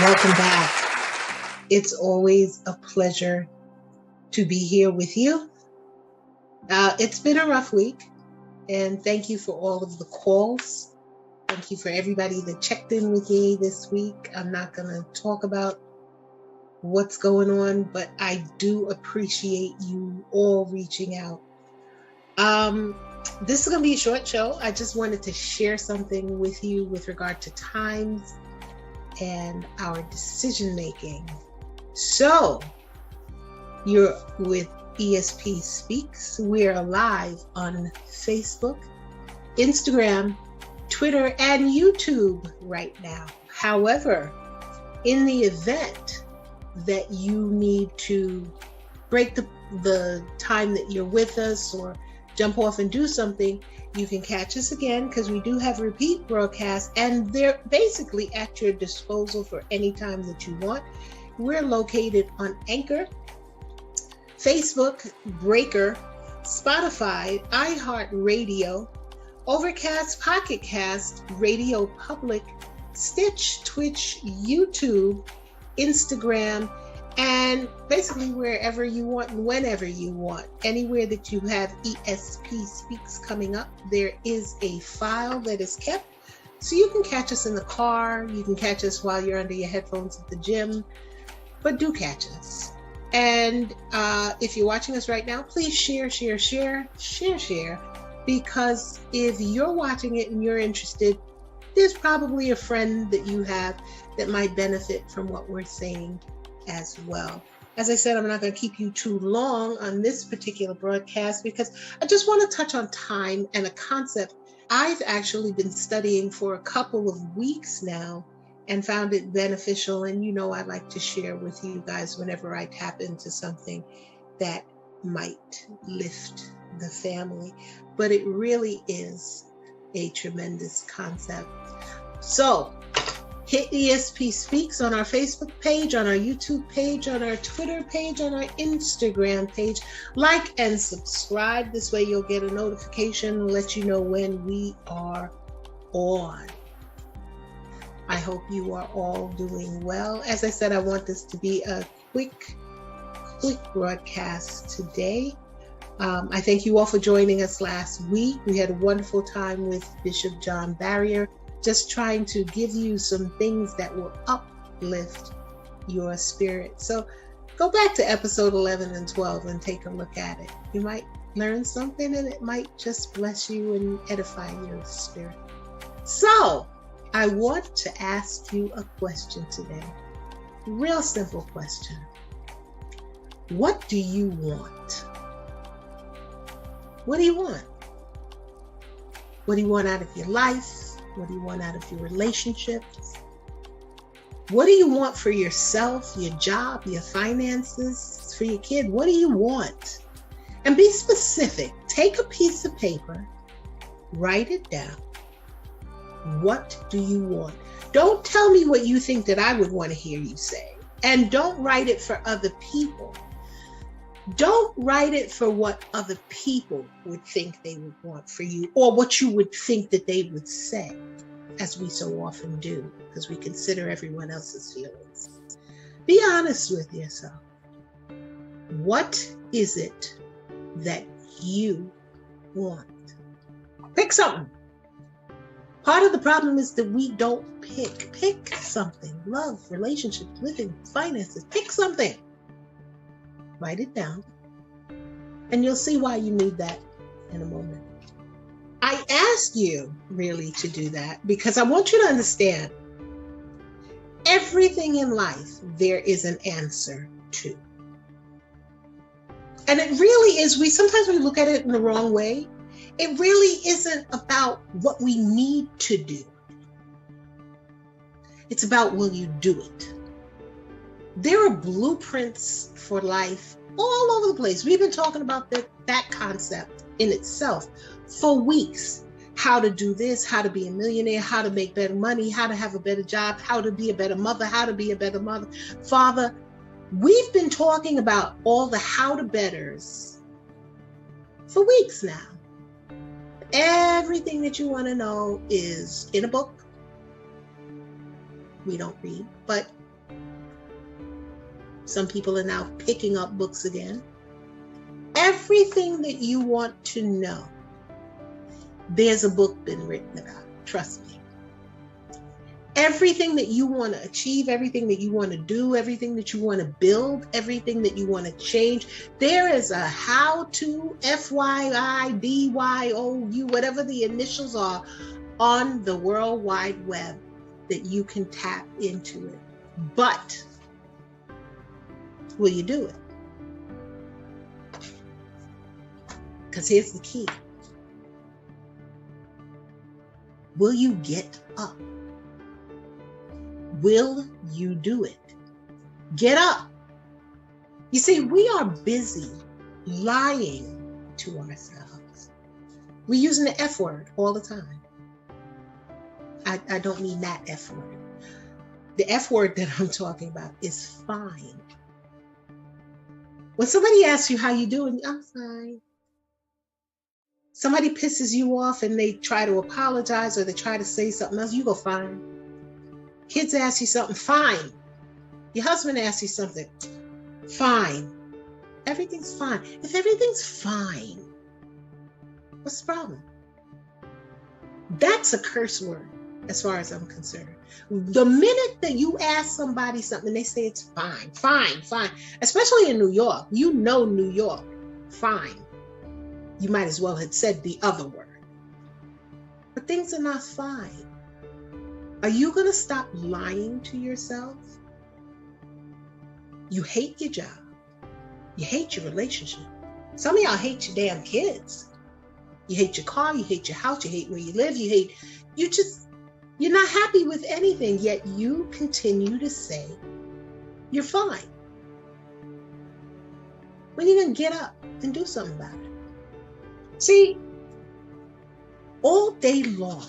Welcome back. It's always a pleasure to be here with you. It's been a rough week, and thank you for all of the calls. Thank you for everybody that checked in with me this week. I'm not going to talk about what's going on, but I do appreciate you all reaching out. This is going to be a short show. I just wanted to share something with you with regard to times and our decision making. So, you're with ESP Speaks. We're live on Facebook, Instagram, Twitter, and YouTube right now. However, in the event that you need to break the time that you're with us or jump off and do something, you can catch us again because we do have repeat broadcasts and they're basically at your disposal for any time that you want. We're located on Anchor, Facebook, Breaker, Spotify, iHeartRadio, Overcast, Pocket Cast, Radio Public, Stitch, Twitch, YouTube, Instagram, and basically wherever you want and whenever you want. Anywhere that you have ESP Speaks coming up, there is a file that is kept. So you can catch us in the car, you can catch us while you're under your headphones at the gym, but do catch us. And if you're watching us right now, please share, because if you're watching it and you're interested, there's probably a friend that you have that might benefit from what we're saying as well. As I said, I'm not going to keep you too long on this particular broadcast because I just want to touch on time and a concept I've actually been studying for a couple of weeks now and found it beneficial. And I like to share with you guys whenever I tap into something that might lift the family. But it really is a tremendous concept. So hit ESP Speaks on our Facebook page, on our YouTube page, on our Twitter page, on our Instagram page. Like and subscribe. This way you'll get a notification and let you know when we are on. I hope you are all doing well. As I said, I want this to be a quick broadcast today. I thank you all for joining us last week. We had a wonderful time with Bishop John Barrier, just trying to give you some things that will uplift your spirit. So go back to episode 11 and 12 and take a look at it. You might learn something and it might just bless you and edify your spirit. So I want to ask you a question today. Real simple question. What do you want? What do you want? What do you want out of your life? What do you want out of your relationships? What do you want for yourself, your job, your finances, for your kid? What do you want? And be specific. Take a piece of paper, write it down. What do you want? Don't tell me what you think that I would want to hear you say. And don't write it for other people. Don't write it for what other people would think they would want for you or what you would think that they would say, as we so often do, because we consider everyone else's feelings. Be honest with yourself. What is it that you want? Pick something. Part of the problem is that we don't pick. Pick something. Love, relationships, living, finances. Pick something. Write it down. And you'll see why you need that in a moment. I ask you really to do that because I want you to understand everything in life there is an answer to. And it really is, sometimes we look at it in the wrong way. It really isn't about what we need to do. It's about, will you do it? There are blueprints for life all over the place. We've been talking about that concept in itself for weeks. How to do this, how to be a millionaire, how to make better money, how to have a better job, how to be a better mother, how to be a better mother, father. We've been talking about all the how to betters for weeks now. Everything that you want to know is in a book. We don't read, but Some people are now picking up books again. Everything that you want to know, there's a book been written about. Trust me. Everything that you want to achieve, everything that you want to do, everything that you want to build, everything that you want to change, there is a how-to, FYIDYOU, whatever the initials are, on the World Wide Web that you can tap into it. But will you do it? Because here's the key. Will you get up? Will you do it? Get up. You see, we are busy lying to ourselves. We're using the F word all the time. I don't mean that F word. The F word that I'm talking about is fine. When somebody asks you how you doing, I'm fine. Somebody pisses you off and they try to apologize or they try to say something else, you go fine. Kids ask you something, fine. Your husband asks you something, fine. Everything's fine. If everything's fine, what's the problem? That's a curse word as far as I'm concerned. The minute that you ask somebody something, they say it's fine, fine, fine. Especially in New York. You know New York, fine. You might as well have said the other word. But things are not fine. Are you going to stop lying to yourself? You hate your job. You hate your relationship. Some of y'all hate your damn kids. You hate your car. You hate your house. You hate where you live. You're not happy with anything, yet you continue to say you're fine. When are you going to get up and do something about it? See, all day long,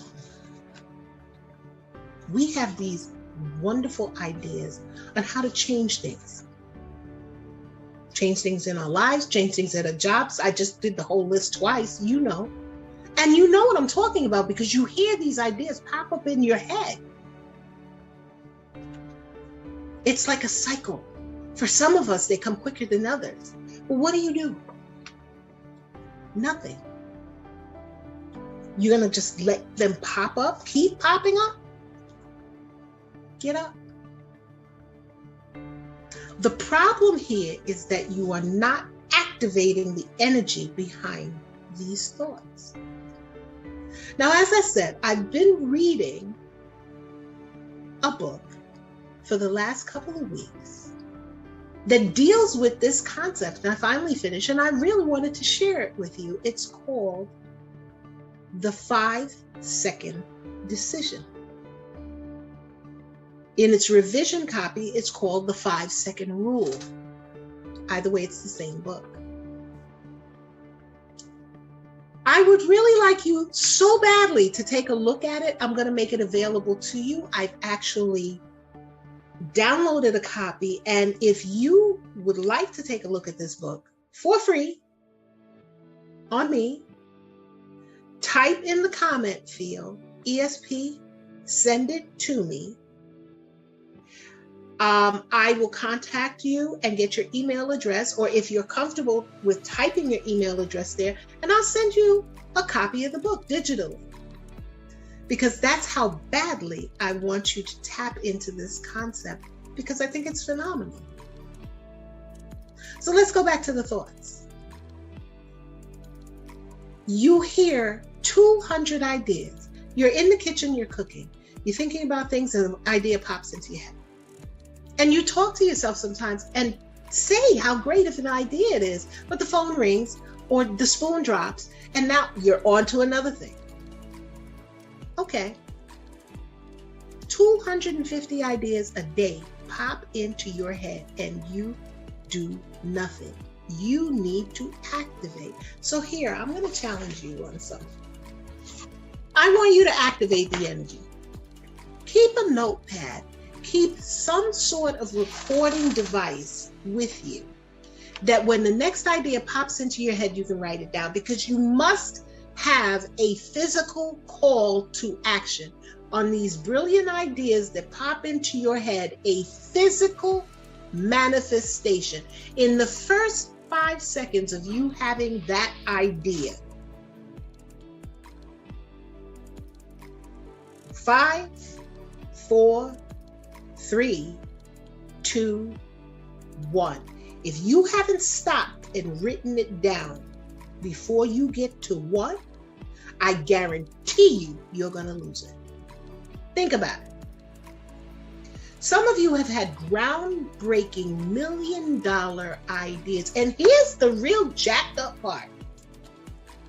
we have these wonderful ideas on how to change things. Change things in our lives, change things at our jobs. I just did the whole list twice, you know. And you know what I'm talking about because you hear these ideas pop up in your head. It's like a cycle. For some of us, they come quicker than others. But what do? Nothing. You're going to just let them pop up, keep popping up? Get up. The problem here is that you are not activating the energy behind these thoughts. Now, as I said, I've been reading a book for the last couple of weeks that deals with this concept. And I finally finished, and I really wanted to share it with you. It's called The 5-Second Decision. In its revision copy, it's called The 5-Second Rule. Either way, it's the same book. I would really like you so badly to take a look at it. I'm going to make it available to you. I've actually downloaded a copy. And if you would like to take a look at this book for free on me, type in the comment field, ESP, send it to me. I will contact you and get your email address, or if you're comfortable with typing your email address there, and I'll send you a copy of the book digitally. Because that's how badly I want you to tap into this concept, because I think it's phenomenal. So let's go back to the thoughts. You hear 200 ideas. You're in the kitchen, you're cooking. You're thinking about things and an idea pops into your head. And you talk to yourself sometimes and say how great of an idea it is, but the phone rings or the spoon drops and now you're on to another thing. Okay. 250 ideas a day pop into your head and you do nothing. You need to activate. So here, I'm going to challenge you on something. I want you to activate the energy. Keep a notepad. Keep some sort of recording device with you that when the next idea pops into your head, you can write it down, because you must have a physical call to action on these brilliant ideas that pop into your head, a physical manifestation. In the first 5 seconds of you having that idea, 5, 4, 3, 2, 1. If you haven't stopped and written it down before you get to 1, I guarantee you're going to lose it. Think about it. Some of you have had groundbreaking $1 million ideas. And here's the real jacked up part.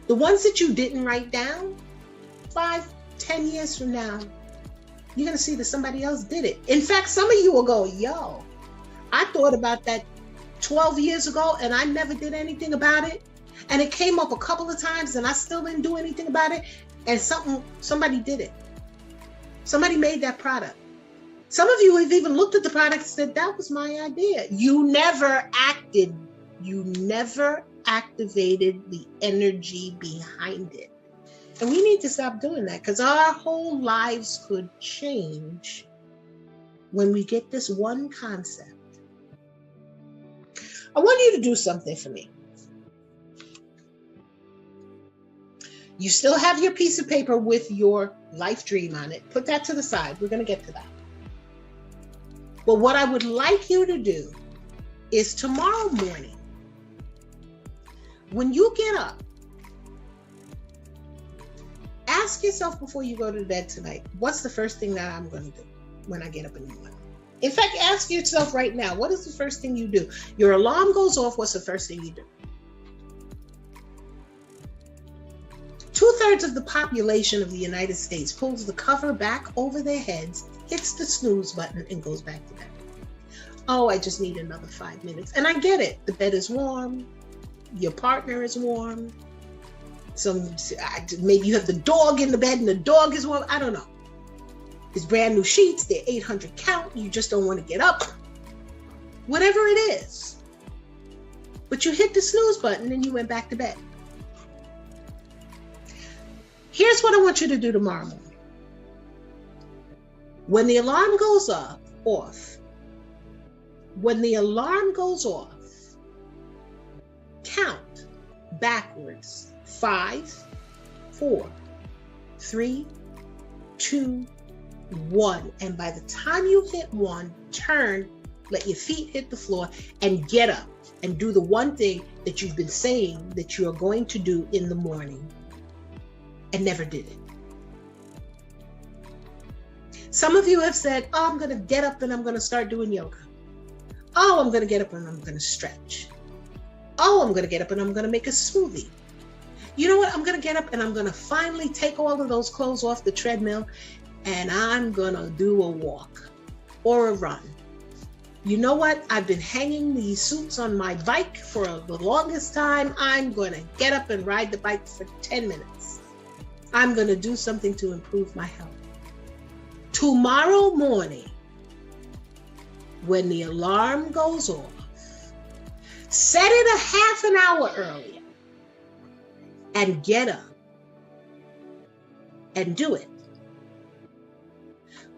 The ones that you didn't write down, 5, 10 years from now, you're going to see that somebody else did it. In fact, some of you will go, yo, I thought about that 12 years ago and I never did anything about it. And it came up a couple of times and I still didn't do anything about it. And somebody did it. Somebody made that product. Some of you have even looked at the product and said, that was my idea. You never acted. You never activated the energy behind it. And we need to stop doing that because our whole lives could change when we get this one concept. I want you to do something for me. You still have your piece of paper with your life dream on it. Put that to the side. We're going to get to that. But what I would like you to do is tomorrow morning, when you get up, ask yourself before you go to bed tonight, what's the first thing that I'm going to do when I get up in the morning? In fact, ask yourself right now, what is the first thing you do? Your alarm goes off, what's the first thing you do? 2/3 of the population of the United States pulls the cover back over their heads, hits the snooze button, and goes back to bed. Oh, I just need another 5 minutes. And I get it. The bed is warm. Your partner is warm. Maybe you have the dog in the bed and the dog is warm. I don't know. It's brand new sheets. They're 800 count. You just don't want to get up. Whatever it is. But you hit the snooze button and you went back to bed. Here's what I want you to do tomorrow morning. When the alarm goes off, count backwards. 5, 4, 3, 2, 1. And by the time you hit 1, turn, let your feet hit the floor, and get up and do the one thing that you've been saying that you are going to do in the morning and never did it. Some of you have said, oh, I'm going to get up and I'm going to start doing yoga. Oh, I'm going to get up and I'm going to stretch. Oh, I'm going to get up and I'm going to make a smoothie. You know what? I'm going to get up and I'm going to finally take all of those clothes off the treadmill and I'm going to do a walk or a run. You know what? I've been hanging these suits on my bike for the longest time. I'm going to get up and ride the bike for 10 minutes. I'm going to do something to improve my health. Tomorrow morning, when the alarm goes off, set it a half an hour earlier and get up and do it.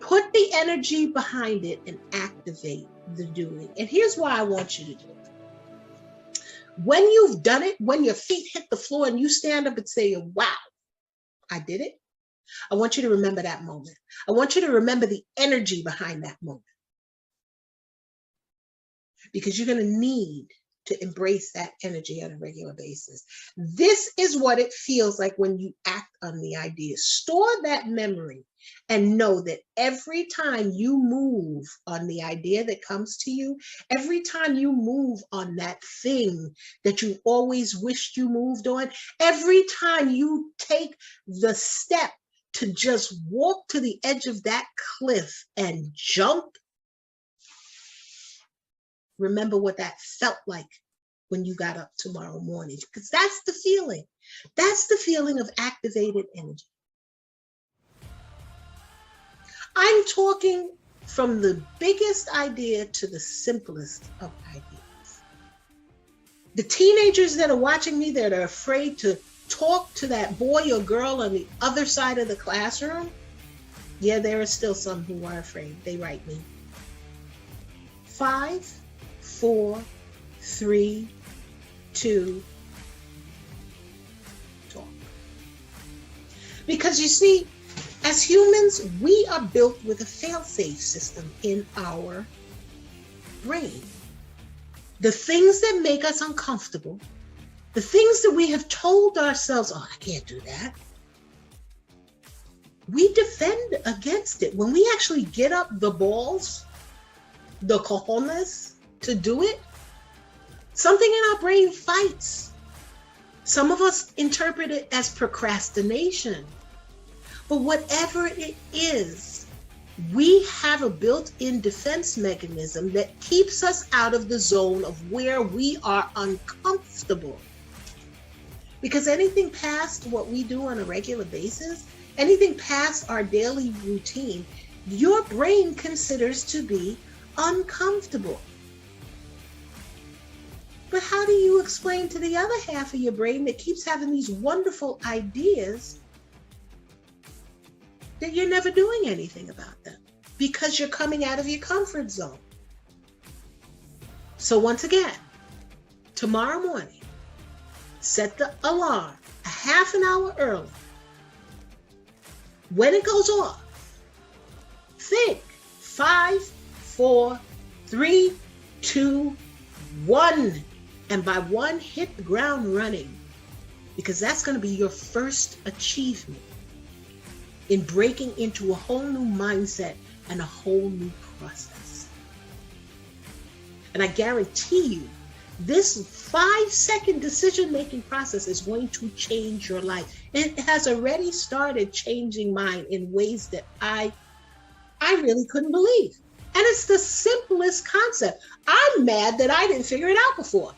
Put the energy behind it and activate the doing. And here's why I want you to do it. When you've done it, when your feet hit the floor and you stand up and say, wow, I did it. I want you to remember that moment. I want you to remember the energy behind that moment. Because you're going to need to embrace that energy on a regular basis. This is what it feels like when you act on the idea. Store that memory and know that every time you move on the idea that comes to you, every time you move on that thing that you always wished you moved on, every time you take the step to just walk to the edge of that cliff and jump, remember what that felt like when you got up tomorrow morning, because that's the feeling. That's the feeling of activated energy. I'm talking from the biggest idea to the simplest of ideas. The teenagers that are watching me that are afraid to talk to that boy or girl on the other side of the classroom, yeah, there are still some who are afraid. They write me. 5, 4, 3, 2, talk. Because you see, as humans, we are built with a fail-safe system in our brain. The things that make us uncomfortable, the things that we have told ourselves, oh, I can't do that, we defend against it. When we actually get up the balls, the cojones to do it, something in our brain fights. Some of us interpret it as procrastination. But whatever it is, we have a built-in defense mechanism that keeps us out of the zone of where we are uncomfortable. Because anything past what we do on a regular basis, anything past our daily routine, your brain considers to be uncomfortable. But how do you explain to the other half of your brain that keeps having these wonderful ideas that you're never doing anything about them because you're coming out of your comfort zone? So once again, tomorrow morning, set the alarm a half an hour early. When it goes off, think 5, 4, 3, 2, 1. And by 1, hit the ground running, because that's going to be your first achievement in breaking into a whole new mindset and a whole new process. And I guarantee you, this 5-second decision-making process is going to change your life. It has already started changing mine in ways that I really couldn't believe. And it's the simplest concept. I'm mad that I didn't figure it out before.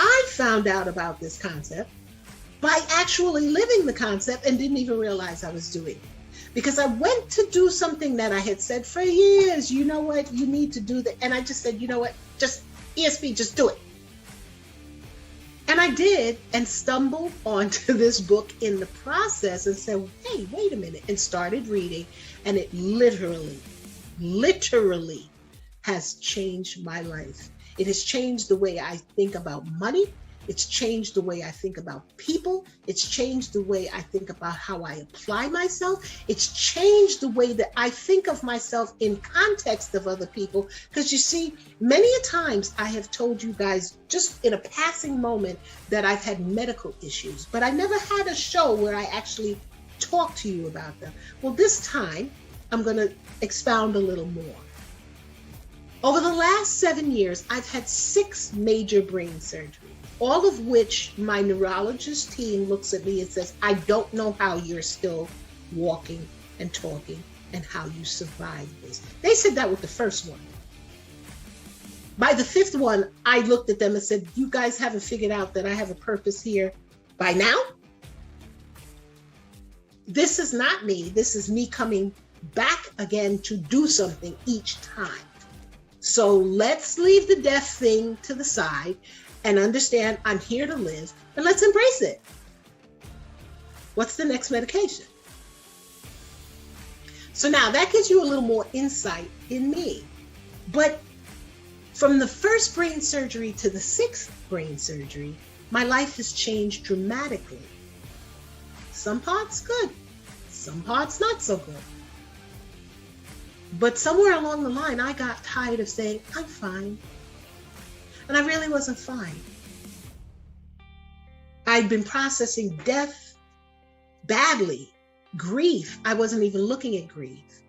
I found out about this concept by actually living the concept and didn't even realize I was doing it. Because I went to do something that I had said for years, you know what, you need to do that. And I just said, you know what, just ESP, just do it. And I did, and stumbled onto this book in the process and said, hey, wait a minute, and started reading. And it literally has changed my life. It has changed the way I think about money. It's changed the way I think about people. It's changed the way I think about how I apply myself. It's changed the way that I think of myself in context of other people. Because you see, many a times I have told you guys just in a passing moment that I've had medical issues, but I never had a show where I actually talked to you about them. Well, this time I'm going to expound a little more. Over the last 7 years, I've had 6 major brain surgeries, all of which my neurologist team looks at me and says, I don't know how you're still walking and talking and how you survived this. They said that with the first one. By the 5th one, I looked at them and said, you guys haven't figured out that I have a purpose here by now? This is not me. This is me coming back again to do something each time. So let's leave the death thing to the side and understand I'm here to live, and let's embrace it. What's the next medication? So now that gives you a little more insight in me. But from the first brain surgery to the 6th brain surgery, my life has changed dramatically. Some parts good, some parts not so good. But somewhere along the line, I got tired of saying, I'm fine. And I really wasn't fine. I'd been processing death badly, grief. I wasn't even looking at grief.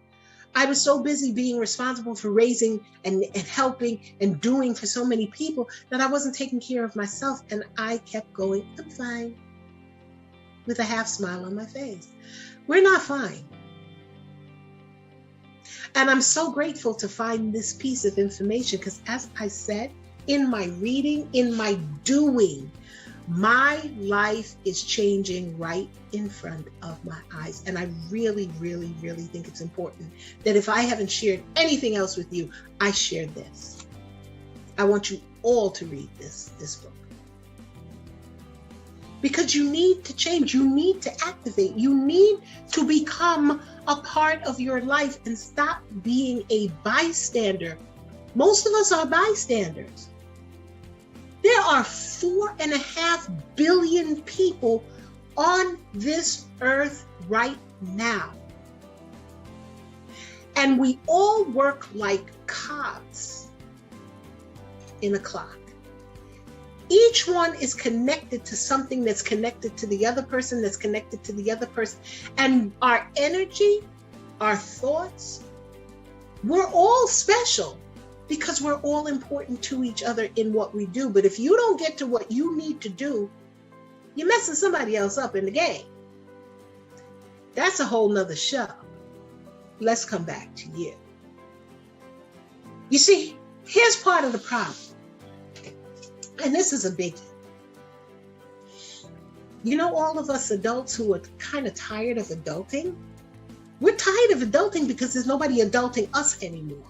I was so busy being responsible for raising and helping and doing for so many people that I wasn't taking care of myself. And I kept going, I'm fine, with a half smile on my face. We're not fine. And I'm so grateful to find this piece of information because, as I said, in my reading, in my doing, my life is changing right in front of my eyes. And I really, really, really think it's important that if I haven't shared anything else with you, I shared this. I want you all to read this book. Because you need to change, you need to activate, you need to become a part of your life and stop being a bystander Most of us are bystanders. There are 4.5 billion people on this earth right now. And we all work like cogs in a clock. Each one is connected to something that's connected to the other person, that's connected to the other person. And our energy, our thoughts, we're all special because we're all important to each other in what we do. But if you don't get to what you need to do, you're messing somebody else up in the game. That's a whole nother show. Let's come back to you. You see, here's part of the problem. And this is a biggie. You know, all of us adults who are kind of tired of adulting, we're tired of adulting because there's nobody adulting us anymore.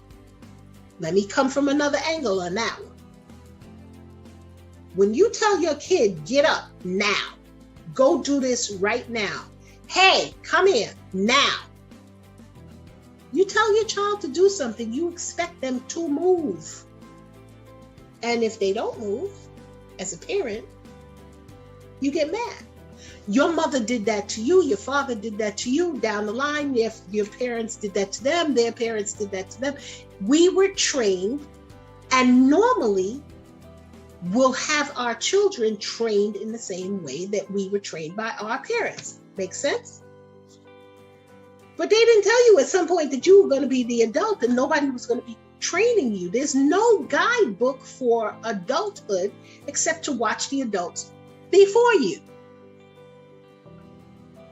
Let me come from another angle on that one. When you tell your kid, get up now, go do this right now. Hey, come here now. You tell your child to do something, you expect them to move. And if they don't move, as a parent, you get mad. Your mother did that to you, your father did that to you, down the line, your parents did that to them, their parents did that to them. We were trained, and normally we'll have our children trained in the same way that we were trained by our parents. Make sense? But they didn't tell you at some point that you were going to be the adult and nobody was going to be training you. There's no guidebook for adulthood except to watch the adults before you.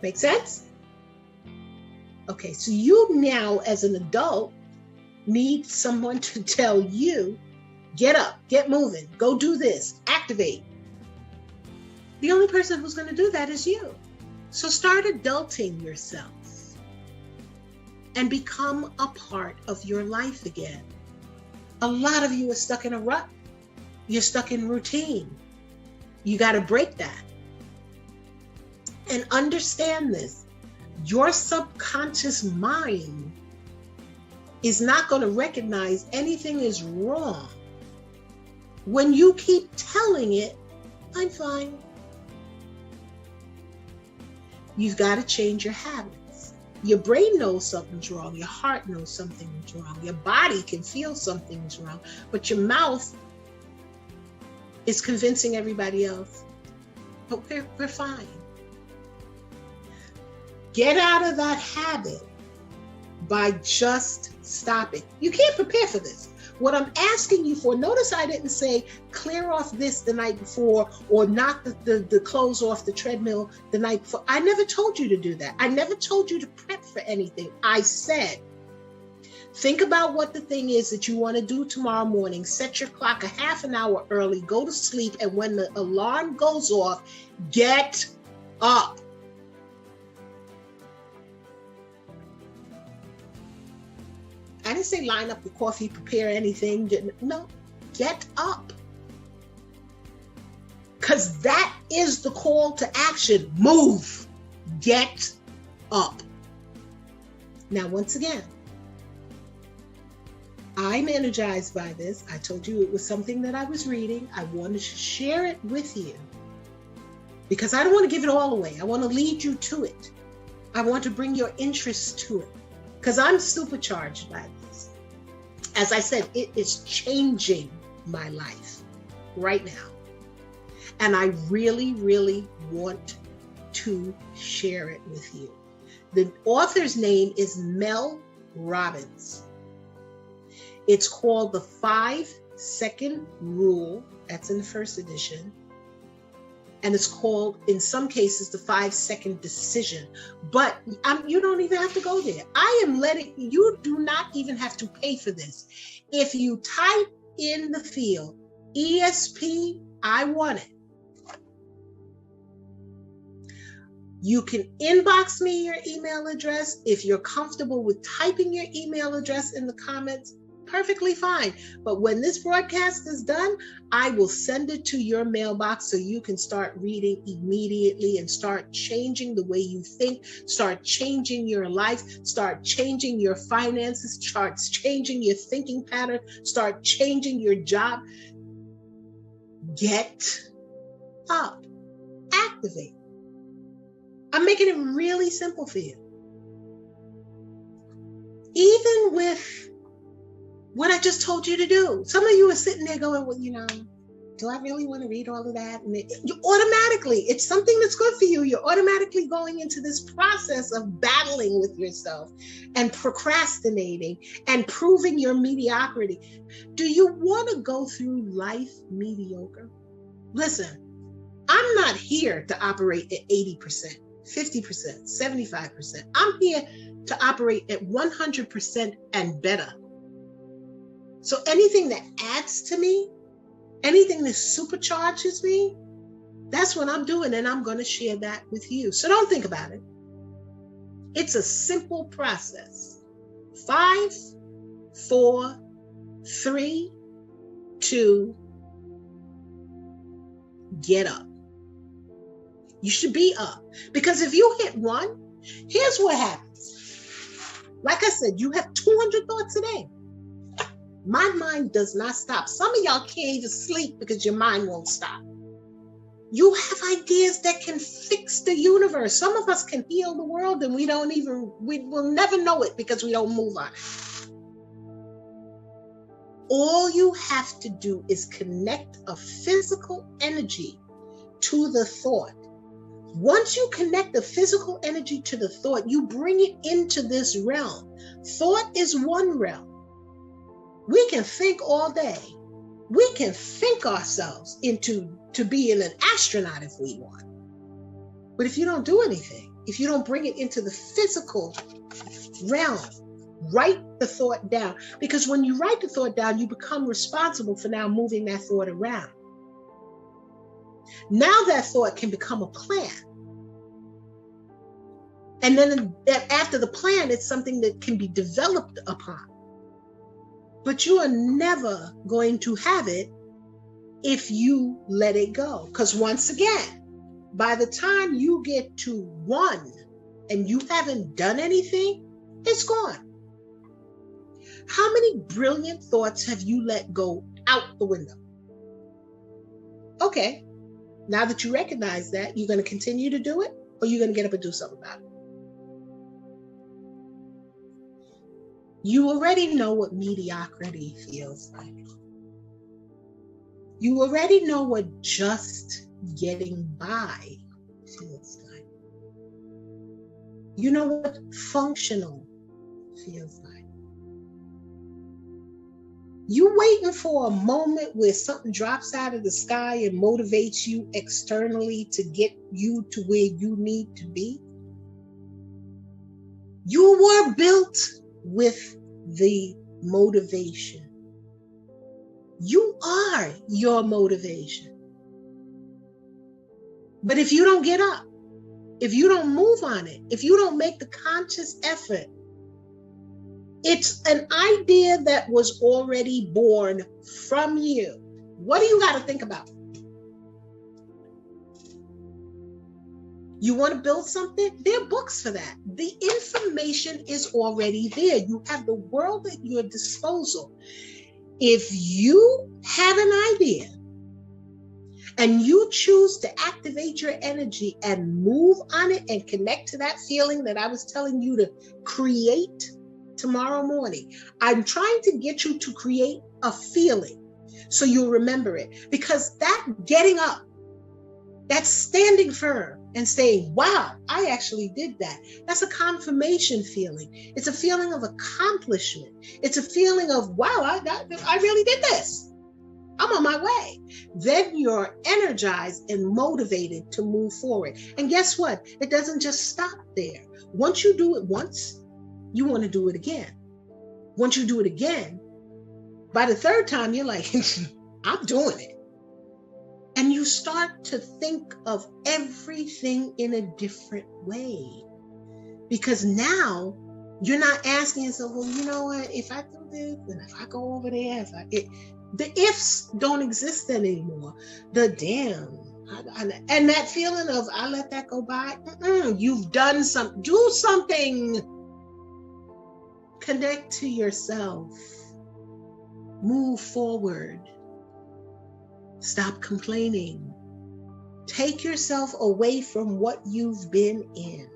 Make sense? Okay, so you now as an adult need someone to tell you, get up, get moving, go do this, activate. The only person who's going to do that is you. So start adulting yourself and become a part of your life again. A lot of you are stuck in a rut. You're stuck in routine. You got to break that. And understand this. Your subconscious mind is not going to recognize anything is wrong when you keep telling it, I'm fine. You've got to change your habits. Your brain knows something's wrong. Your heart knows something's wrong. Your body can feel something's wrong. But your mouth is convincing everybody else, but we're fine. Get out of that habit by just stopping. You can't prepare for this. What I'm asking you for, notice I didn't say clear off this the night before or knock the clothes off the treadmill the night before. I never told you to do that. I never told you to prep for anything. I said, think about what the thing is that you want to do tomorrow morning. Set your clock a half an hour early, go to sleep, and when the alarm goes off, get up. I didn't say line up the coffee, prepare anything. No, get up. Because that is the call to action. Move. Get up. Now, once again, I'm energized by this. I told you it was something that I was reading. I wanted to share it with you because I don't want to give it all away. I want to lead you to it. I want to bring your interest to it because I'm supercharged by this. As I said, it is changing my life right now. And I really, really want to share it with you. The author's name is Mel Robbins. It's called The 5-Second Rule. That's in the first edition. And it's called, in some cases, the 5-Second Decision. But you don't even have to go there. I am letting you do not even have to pay for this. If you type in the field, ESP, I want it. You can inbox me your email address. If you're comfortable with typing your email address in the comments, Perfectly fine. But when this broadcast is done, I will send it to your mailbox so you can start reading immediately and start changing the way you think, start changing your life, start changing your finances, start changing your thinking pattern, start changing your job. Get up, activate. I'm making it really simple for you. Even with what I just told you to do. Some of you are sitting there going, well, do I really want to read all of that? And you automatically, it's something that's good for you. You're automatically going into this process of battling with yourself and procrastinating and proving your mediocrity. Do you want to go through life mediocre? Listen, I'm not here to operate at 80%, 50%, 75%. I'm here to operate at 100% and better. So anything that adds to me, anything that supercharges me, that's what I'm doing, and I'm going to share that with you. So don't think about it. It's a simple process. 5, 4, 3, 2, get up. You should be up. Because if you hit 1, here's what happens. Like I said, you have 200 thoughts a day. My mind does not stop. Some of y'all can't even sleep because your mind won't stop. You have ideas that can fix the universe. Some of us can heal the world and we will never know it because we don't move on it. All you have to do is connect a physical energy to the thought. Once you connect the physical energy to the thought, you bring it into this realm. Thought is one realm. We can think all day. We can think ourselves into being an astronaut if we want. But if you don't do anything, if you don't bring it into the physical realm, write the thought down. Because when you write the thought down, you become responsible for now moving that thought around. Now that thought can become a plan. And then after the plan, it's something that can be developed upon. But you are never going to have it if you let it go. Because once again, by the time you get to 1 and you haven't done anything, it's gone. How many brilliant thoughts have you let go out the window? Okay, now that you recognize that, you're going to continue to do it, or you're going to get up and do something about it? You already know what mediocrity feels like. You already know what just getting by feels like. You know what functional feels like. You waiting for a moment where something drops out of the sky and motivates you externally to get you to where you need to be? You were built with the motivation. You are your motivation. But if you don't get up, if you don't move on it, if you don't make the conscious effort, it's an idea that was already born from you. What do you got to think about? You want to build something? There are books for that. The information is already there. You have the world at your disposal. If you have an idea and you choose to activate your energy and move on it and connect to that feeling that I was telling you to create tomorrow morning, I'm trying to get you to create a feeling so you'll remember it. Because that getting up, that's standing firm and saying, wow, I actually did that. That's a confirmation feeling. It's a feeling of accomplishment. It's a feeling of, wow, I really did this. I'm on my way. Then you're energized and motivated to move forward. And guess what? It doesn't just stop there. Once you do it once, you want to do it again. Once you do it again, by the third time, you're like, I'm doing it. And you start to think of everything in a different way. Because now You're not asking yourself, well, you know what, if I do this, and if I go over there, the ifs don't exist anymore. The damn, and that feeling of I let that go by. You've done something. Do something. Connect to yourself. Move forward. Stop complaining. Take yourself away from what you've been in.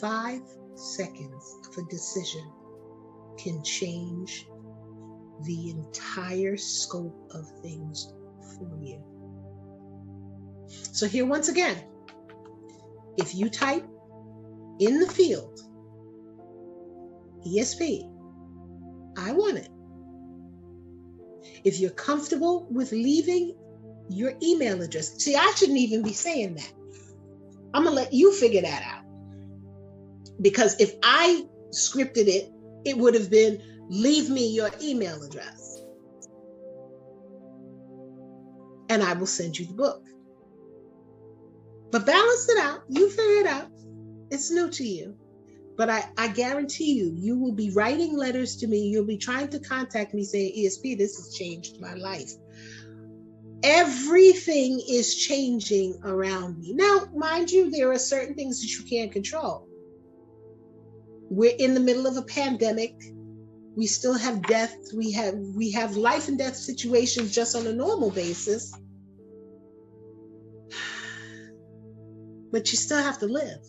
5 seconds of a decision can change the entire scope of things for you. So here once again, if you type in the field, ESP, I want it. If you're comfortable with leaving your email address, see, I shouldn't even be saying that. I'm gonna let you figure that out. Because if I scripted it, it would have been, leave me your email address and I will send you the book. But balance it out. You figure it out. It's new to you. But I guarantee you, you will be writing letters to me. You'll be trying to contact me saying, ESP, this has changed my life. Everything is changing around me. Now, mind you, there are certain things that you can't control. We're in the middle of a pandemic. We still have death. We have life and death situations just on a normal basis. But you still have to live.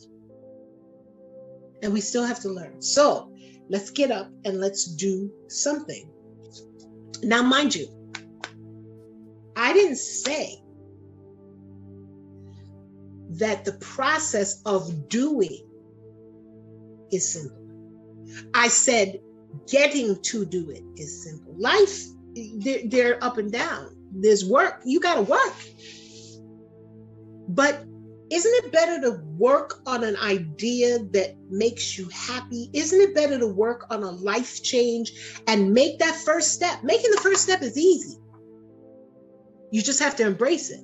And we still have to learn. So let's get up and let's do something. Now, mind you, I didn't say that the process of doing is simple. I said getting to do it is simple. Life, they're up and down. There's work. You got to work. But isn't it better to work on an idea that makes you happy? Isn't it better to work on a life change and make that first step? Making the first step is easy. You just have to embrace it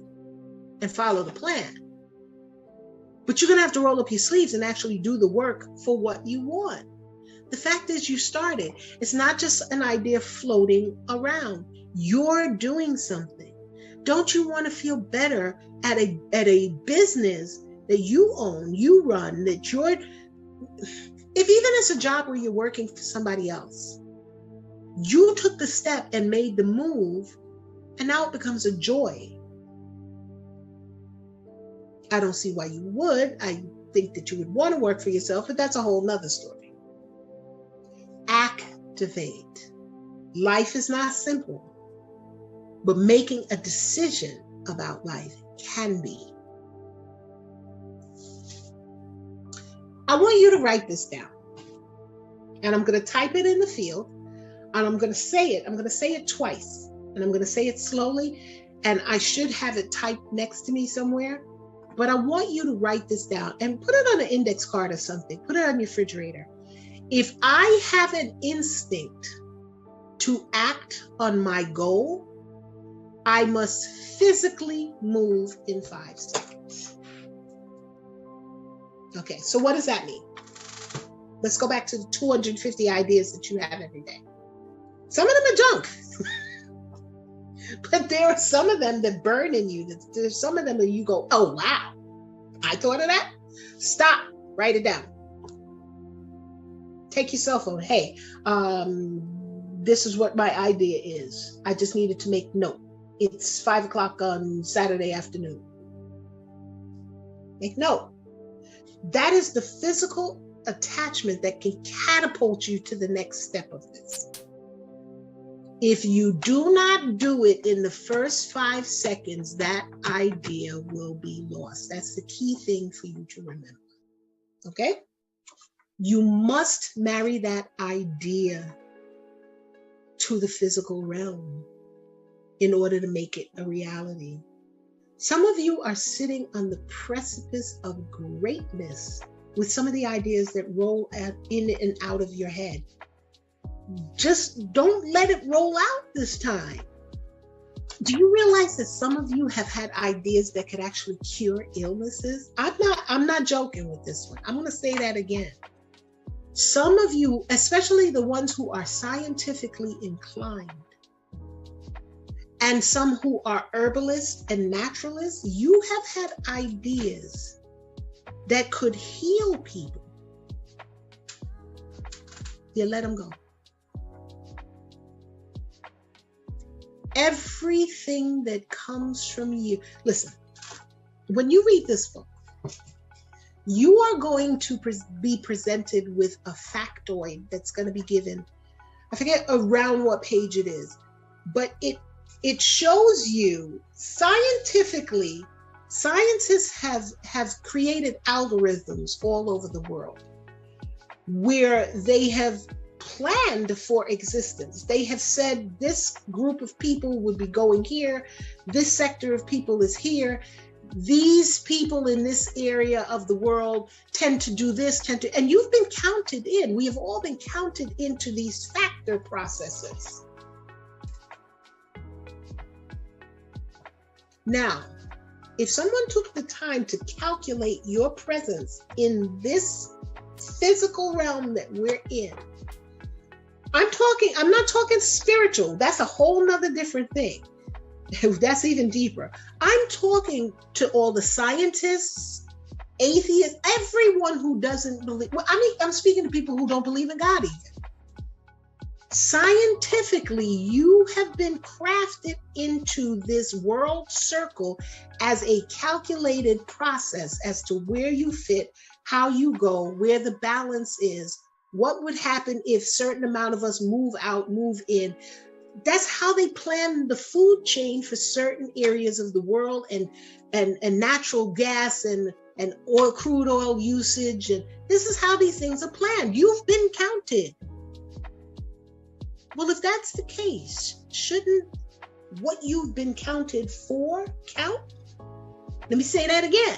and follow the plan. But you're going to have to roll up your sleeves and actually do the work for what you want. The fact is you started. It's not just an idea floating around. You're doing something. Don't you want to feel better at a business that you own, you run, that you're, if even it's a job where you're working for somebody else, you took the step and made the move, and now it becomes a joy. I don't see why you would. I think that you would want to work for yourself, but that's a whole nother story. Activate. Life is not simple, but making a decision about life can be. I want you to write this down. And I'm going to type it in the field, and I'm going to say it. I'm going to say it twice, and I'm going to say it slowly, and I should have it typed next to me somewhere. But I want you to write this down and put it on an index card or something. Put it on your refrigerator. If I have an instinct to act on my goal, I must physically move in 5 seconds. Okay, so what does that mean? Let's go back to the 250 ideas that you have every day. Some of them are junk. But there are some of them that burn in you. There's some of them that you go, oh, wow, I thought of that. Stop, write it down. Take your cell phone. Hey, this is what my idea is. I just needed to make note. It's 5 o'clock on Saturday afternoon. Make note. That is the physical attachment that can catapult you to the next step of this. If you do not do it in the first 5 seconds, that idea will be lost. That's the key thing for you to remember. Okay? You must marry that idea to the physical realm in order to make it a reality. Some of you are sitting on the precipice of greatness with some of the ideas that roll in and out of your head. Just don't let it roll out this time. Do you realize that some of you have had ideas that could actually cure illnesses? I'm not joking with this one. I'm going to say that again. Some of you, especially the ones who are scientifically inclined, and some who are herbalists and naturalists, you have had ideas that could heal people. You let them go. Everything that comes from you. Listen, when you read this book, you are going to be presented with a factoid that's going to be given. I forget around what page it is, but it shows you scientifically, scientists have created algorithms all over the world where they have planned for existence. They have said this group of people would be going here, this sector of people is here, these people in this area of the world tend to do this, and you've been counted in. We have all been counted into these factor processes. Now, if someone took the time to calculate your presence in this physical realm that we're in, I'm not talking spiritual. That's a whole nother different thing. That's even deeper. I'm talking to all the scientists, atheists, everyone who doesn't believe. Well, I'm speaking to people who don't believe in God even. Scientifically, you have been crafted into this world circle as a calculated process as to where you fit, how you go, where the balance is, what would happen if certain amount of us move out, move in. That's how they plan the food chain for certain areas of the world, and natural gas and oil, crude oil usage. And this is how these things are planned. You've been counted. Well, if that's the case, shouldn't what you've been counted for count? Let me say that again.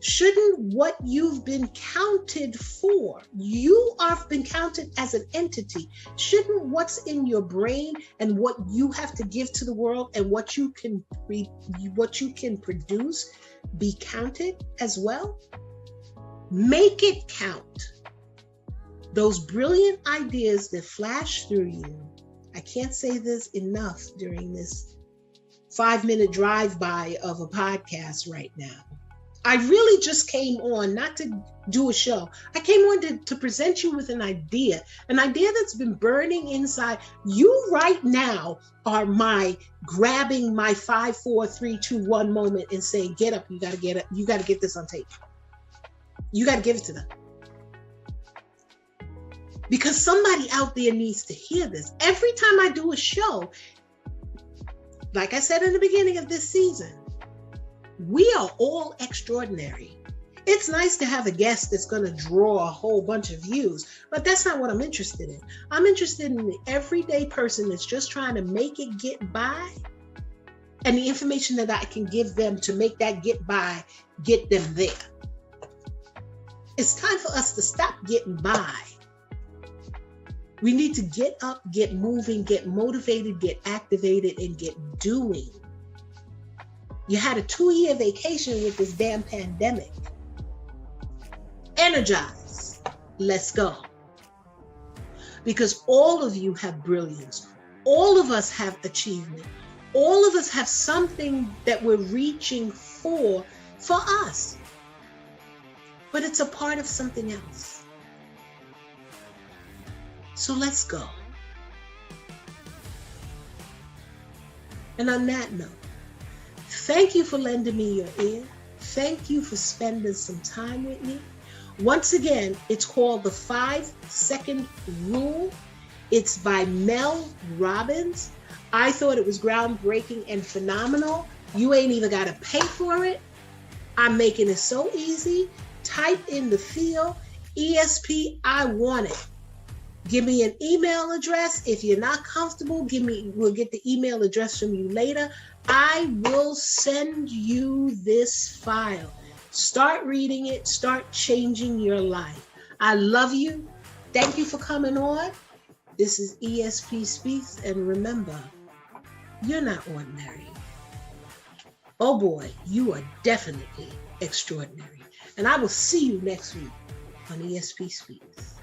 Shouldn't what you've been counted for, you have been counted as an entity, shouldn't what's in your brain and what you have to give to the world and what you can produce be counted as well? Make it count. Those brilliant ideas that flash through you. I can't say this enough during this 5-minute drive-by of a podcast right now. I really just came on not to do a show. I came on to present you with an idea that's been burning inside. You right now are grabbing my 5, 4, 3, 2, 1 moment and saying, get up, you got to get up. You got to get this on tape. You got to give it to them. Because somebody out there needs to hear this. Every time I do a show, like I said in the beginning of this season, we are all extraordinary. It's nice to have a guest that's going to draw a whole bunch of views, but that's not what I'm interested in. I'm interested in the everyday person that's just trying to make it get by, and the information that I can give them to make that get by, get them there. It's time for us to stop getting by. We need to get up, get moving, get motivated, get activated, and get doing. You had a 2-year vacation with this damn pandemic. Energize. Let's go. Because all of you have brilliance. All of us have achievement. All of us have something that we're reaching for us. But it's a part of something else. So let's go. And on that note, thank you for lending me your ear. Thank you for spending some time with me. Once again, it's called The 5-Second Rule. It's by Mel Robbins. I thought it was groundbreaking and phenomenal. You ain't even got to pay for it. I'm making it so easy. Type in the field, ESP, I want it. Give me an email address. If you're not comfortable, we'll get the email address from you later. I will send you this file. Start reading it. Start changing your life. I love you. Thank you for coming on. This is ESP Speaks. And remember, you're not ordinary. Oh boy, you are definitely extraordinary. And I will see you next week on ESP Speaks.